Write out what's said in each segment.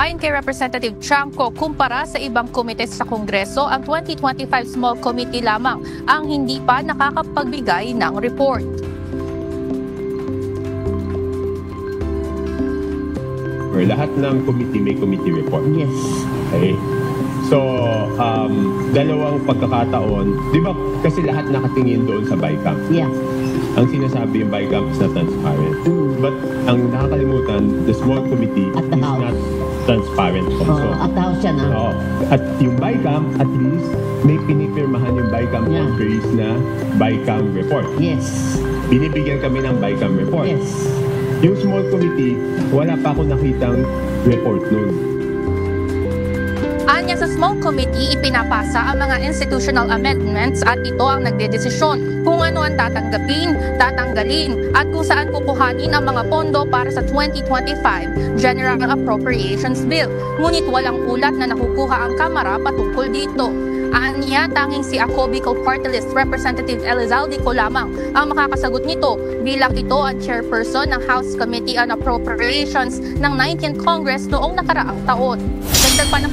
Ayon kay Representative Chanco, kumpara sa ibang komite sa Kongreso, ang 2025 Small Committee lamang ang hindi pa nakakapagbigay ng report. Lahat ng committee may committee report. Yes. Okay. So, dalawang pagkakataon, di ba kasi lahat nakatingin doon sa BICAM? Yeah. Ang sinasabi yung BICAM is not transparent. But ang nakakalimutan, the small committee at the is House. not transparent also. At the House yan, Oo. At yung BICAM, at least, may pinipirmahan yung BICAM countries na BICAM report. Yes. Binibigyan kami ng BICAM report. Yes. Yung small committee, wala pa akong nakitang report nun. Anya sa small committee, ipinapasa ang mga institutional amendments at ito ang nagdedesisyon kung ano ang tatanggapin, tatanggalin at kung saan kukuhanin ang mga pondo para sa 2025 General Appropriations Bill. Ngunit walang ulat na nakukuha ang Kamara patungkol dito. Anya, tanging si Ako Bicol Party List Representative Elizalde ko lamang ang makakasagot nito bilang ito ang chairperson ng House Committee on Appropriations ng 19th Congress noong nakaraang taon. Dagdag pa ng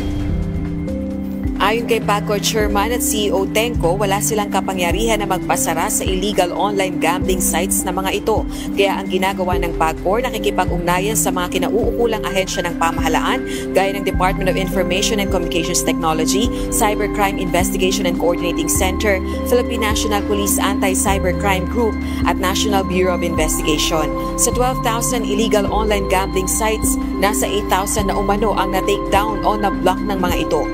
Ayon kay PAGCOR Chairman at CEO Tenco, wala silang kapangyarihan na magpasara sa illegal online gambling sites na mga ito. Kaya ang ginagawa ng PAGCOR, nakikipag-ugnayan sa mga kinauukulang ahensya ng pamahalaan gaya ng Department of Information and Communications Technology, Cybercrime Investigation and Coordinating Center, Philippine National Police Anti-Cybercrime Group at National Bureau of Investigation. Sa 12,000 illegal online gambling sites, nasa 8,000 na umano ang na-take down o na-block ng mga ito.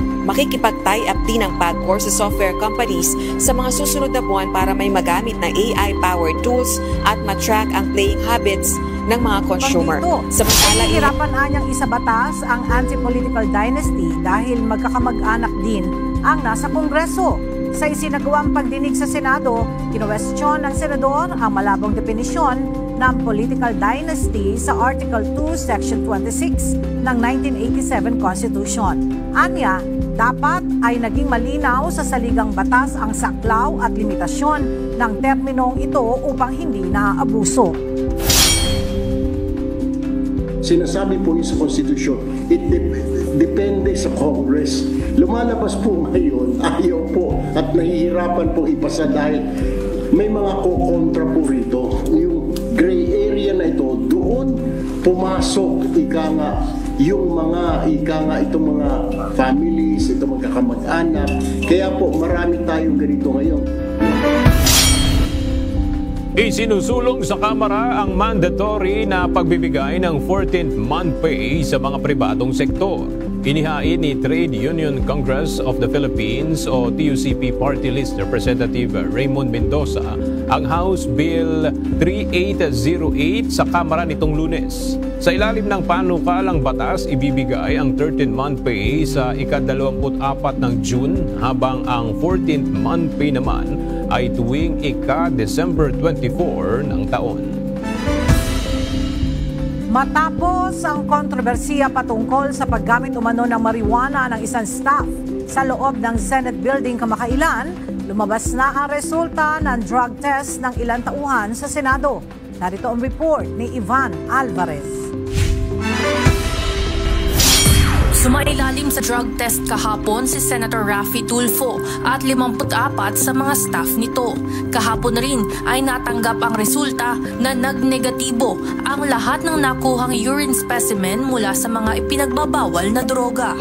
Makikipag-tie-up din ng PAGCOR sa software companies sa mga susunod na buwan para may magamit na AI-powered tools at matrack ang playing habits ng mga consumer. Samantala, hirapan anyang isabatas ang anti-political dynasty dahil magkakamag-anak din ang nasa Kongreso. Sa isinagawang pagdinig sa Senado, kinuwestiyon ng senador ang malabong definisyon ng political dynasty sa Article 2, Section 26 ng 1987 Constitution. Anya, dapat ay naging malinaw sa saligang batas ang saklaw at limitasyon ng terminong ito upang hindi naaabuso. Sinasabi po niya sa Constitution, it depende sa Congress. Lumalabas po ngayon, ayaw po at nahihirapan po ipasa dahil may mga kukontra po rito. Yung gray area na ito, doon pumasok yung mga itong mga families, itong magkakamag-anak. Kaya po marami tayong ganito ngayon. Isinusulong sa Kamara ang mandatory na pagbibigay ng 14th month pay sa mga pribadong sektor. Inihain ni Trade Union Congress of the Philippines o TUCP Party List Representative Raymond Mendoza ang House Bill 3808 sa Kamara nitong Lunes. Sa ilalim ng panukalang batas, ibibigay ang 13th-month pay sa ika-24 ng June habang ang 14th month pay naman ay tuwing ika-December 24 ng taon. Matapos ang kontrobersiya patungkol sa paggamit umano ng marijuana ng isang staff sa loob ng Senate building kamakailan, lumabas na ang resulta ng drug test ng ilang tauhan sa Senado. Narito ang report ni Ivan Alvarez. Sumailalim sa drug test kahapon si Senator Raffy Tulfo at 54 sa mga staff nito. Kahapon rin ay natanggap ang resulta na nagnegatibo ang lahat ng nakuhang urine specimen mula sa mga ipinagbabawal na droga.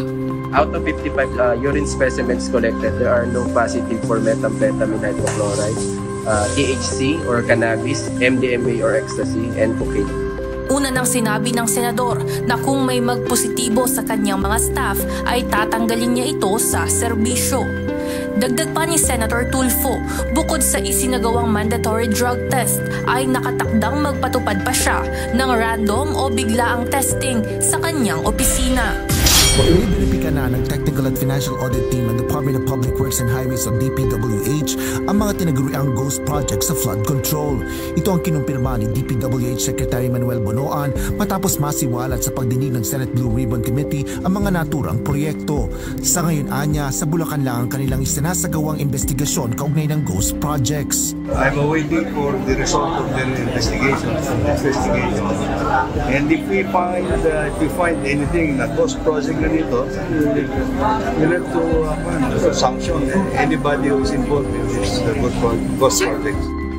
Out of 55 urine specimens collected, there are no positive for methamphetamine hydrochloride, THC or cannabis, MDMA or ecstasy, and cocaine. Una nang sinabi ng senador na kung may magpositibo sa kanyang mga staff ay tatanggalin niya ito sa serbisyo. Dagdag pa ni Senator Tulfo, bukod sa isinagawang mandatory drug test ay nakatakdang magpatupad pa siya ng random o biglaang testing sa kanyang opisina. Binibinipikan na ng Technical at Financial Audit Team ng Department of Public Works and Highways o DPWH ang ang mga tinaguriang ghost projects sa flood control. Ito ang kinumpirma ni DPWH Secretary Manuel Bonoan matapos masiwalat sa pagdinig ng Senate Blue Ribbon Committee ang mga naturang proyekto. Sa ngayon anya, sa Bulacan lang ang kanilang isinasagawang investigasyon kaugnay ng ghost projects. I'm awaiting for the result of their investigation. And if we find anything na ghost project na dito, we'll have to sanction anybody who is involved in this ghost project.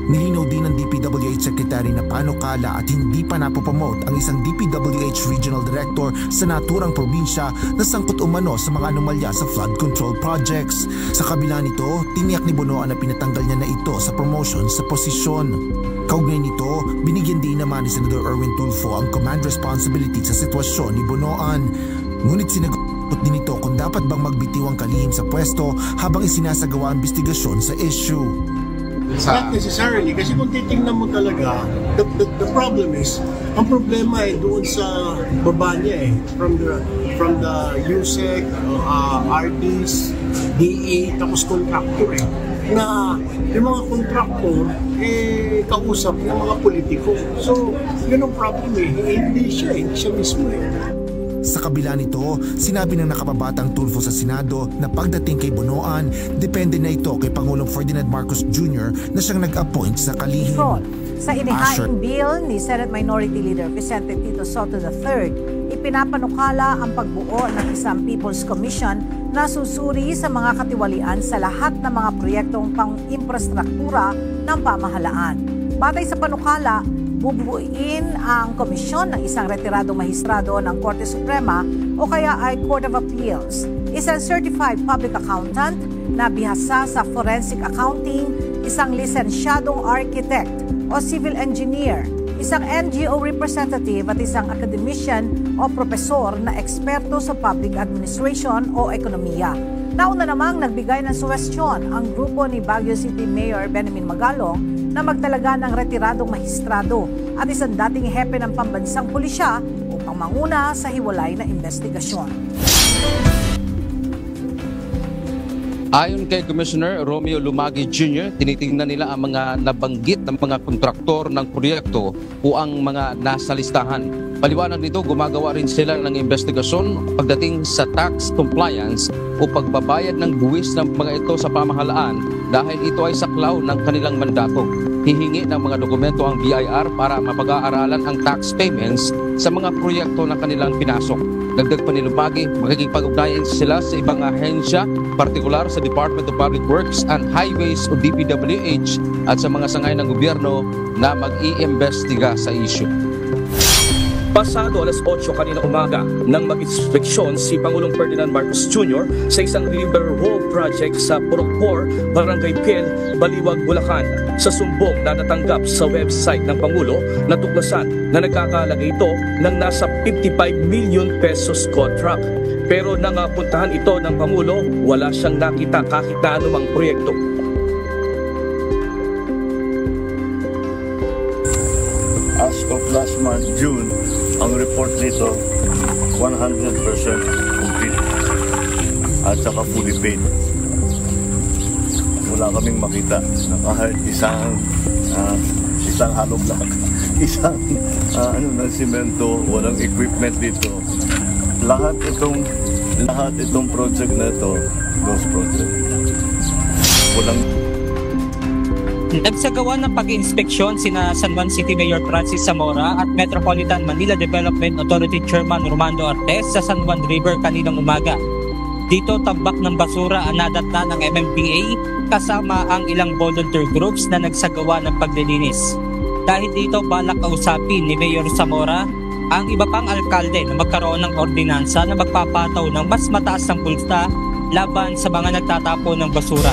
Nilinaw din ng DPWH Secretary na panukala at hindi pa napopromote ang isang DPWH Regional Director sa naturang probinsya na sangkot umano sa mga anomalya sa flood control projects. Sa kabila nito, tiniyak ni Bonoan na pinatanggal niya na ito sa promotion sa posisyon. Kaugnay nito, binigyan din naman ni Senator Erwin Tulfo ang command responsibility sa sitwasyon ni Bonoan. Ngunit sinagot din ito kung dapat bang magbitiw ang kalihim sa pwesto habang isinasagawa ang investigasyon sa issue. Not necessarily, kasi kung titingnan mo talaga, the problem is, ang problema doon sa baba niya from the USEC, RDs, DE, tapos contractor na yung mga contractor kausap ng mga politiko. So, yun ang problem hindi siya mismo Sa kabila nito, sinabi ng nakababatang Tulfo sa Senado na pagdating kay Bonoan, depende na ito kay Pangulong Ferdinand Marcos Jr. na siyang nag-appoint sa kalihim. Sa inihaing bill ni Senate Minority Leader Vicente Tito Soto III, ipinapanukala ang pagbuo ng isang People's Commission na susuri sa mga katiwalian sa lahat ng mga proyektong pang-infrastruktura ng pamahalaan. Batay sa panukala, bubuuin ang komisyon ng isang retiradong mahistrado ng Korte Suprema o kaya ay Court of Appeals, isang certified public accountant na bihasa sa forensic accounting, isang lisensyadong architect o civil engineer, isang NGO representative at isang academician o profesor na eksperto sa public administration o ekonomiya. Nauna namang nagbigay ng suwestyon ang grupo ni Baguio City Mayor Benjamin Magalong na magtalaga ng retiradong mahistrado at isang dating hepe ng pambansang pulisya upang manguna sa hiwalay na investigasyon. Ayon kay Commissioner Romeo Lumagi Jr., tinitingnan nila ang mga nabanggit ng mga kontraktor ng proyekto o ang mga nasa listahan. Paliwanag nito, gumagawa rin sila ng investigasyon pagdating sa tax compliance o pagbabayad ng buwis ng mga ito sa pamahalaan dahil ito ay saklaw ng kanilang mandato. Hihingi ng mga dokumento ang BIR para mapag-aaralan ang tax payments sa mga proyekto na kanilang pinasok. Dagdag pa ni Lumagi, makikipag-ugnayan sila sa ibang ahensya, partikular sa Department of Public Works and Highways o DPWH at sa mga sangay ng gobyerno na mag-iimbestiga sa issue. Pasado alas 8 kanina umaga nang mag-inspeksyon si Pangulong Ferdinand Marcos Jr. sa isang river wall project sa Purokpor, Barangay Piel, Baliwag, Bulacan. Sa sumbong na natanggap sa website ng Pangulo, natuklasan na nagkakalaga ito ng nasa 55 million pesos contract. Pero nang puntahan ito ng Pangulo, wala siyang nakita kahit na anumang proyekto. As of last month, June, ang report nito 100% complete at saka fully paid. Wala kaming makita na kahit isang halog lang, isang ng simento, walang equipment dito. Lahat itong project na ito, ghost project. Walang Nagsagawa ng pag-inspeksyon sina San Juan City Mayor Francis Zamora at Metropolitan Manila Development Authority Chairman Romando Artes sa San Juan River kaninang umaga. Dito tambak ng basura ang nadatna ng MMDA kasama ang ilang volunteer groups na nagsagawa ng paglilinis. Dahil dito balak kausapin ni Mayor Zamora ang iba pang alkalde na magkaroon ng ordinansa na magpapataw ng mas mataas ng multa laban sa mga nagtatapon ng basura.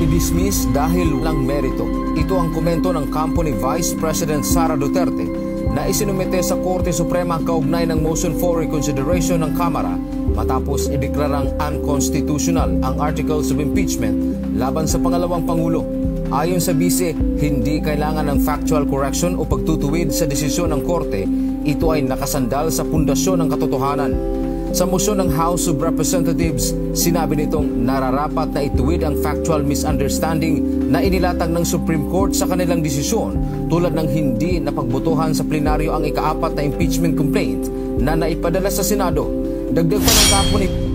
I-dismiss dahil walang merito. Ito ang komento ng kampo ni Vice President Sara Duterte na isinumite sa Korte Suprema ang kaugnay ng motion for reconsideration ng Kamara matapos ideklarang unconstitutional ang articles of impeachment laban sa pangalawang Pangulo. Ayon sa bise, hindi kailangan ng factual correction o pagtutuwid sa desisyon ng Korte. Ito ay nakasandal sa pundasyon ng katotohanan. Sa motion ng House of Representatives, sinabi nitong nararapat na ituwid ang factual misunderstanding na inilatag ng Supreme Court sa kanilang desisyon tulad ng hindi napagbotohan sa plenaryo ang ika-4 na impeachment complaint na naipadala sa Senado. Dagdag pa ng kampo ni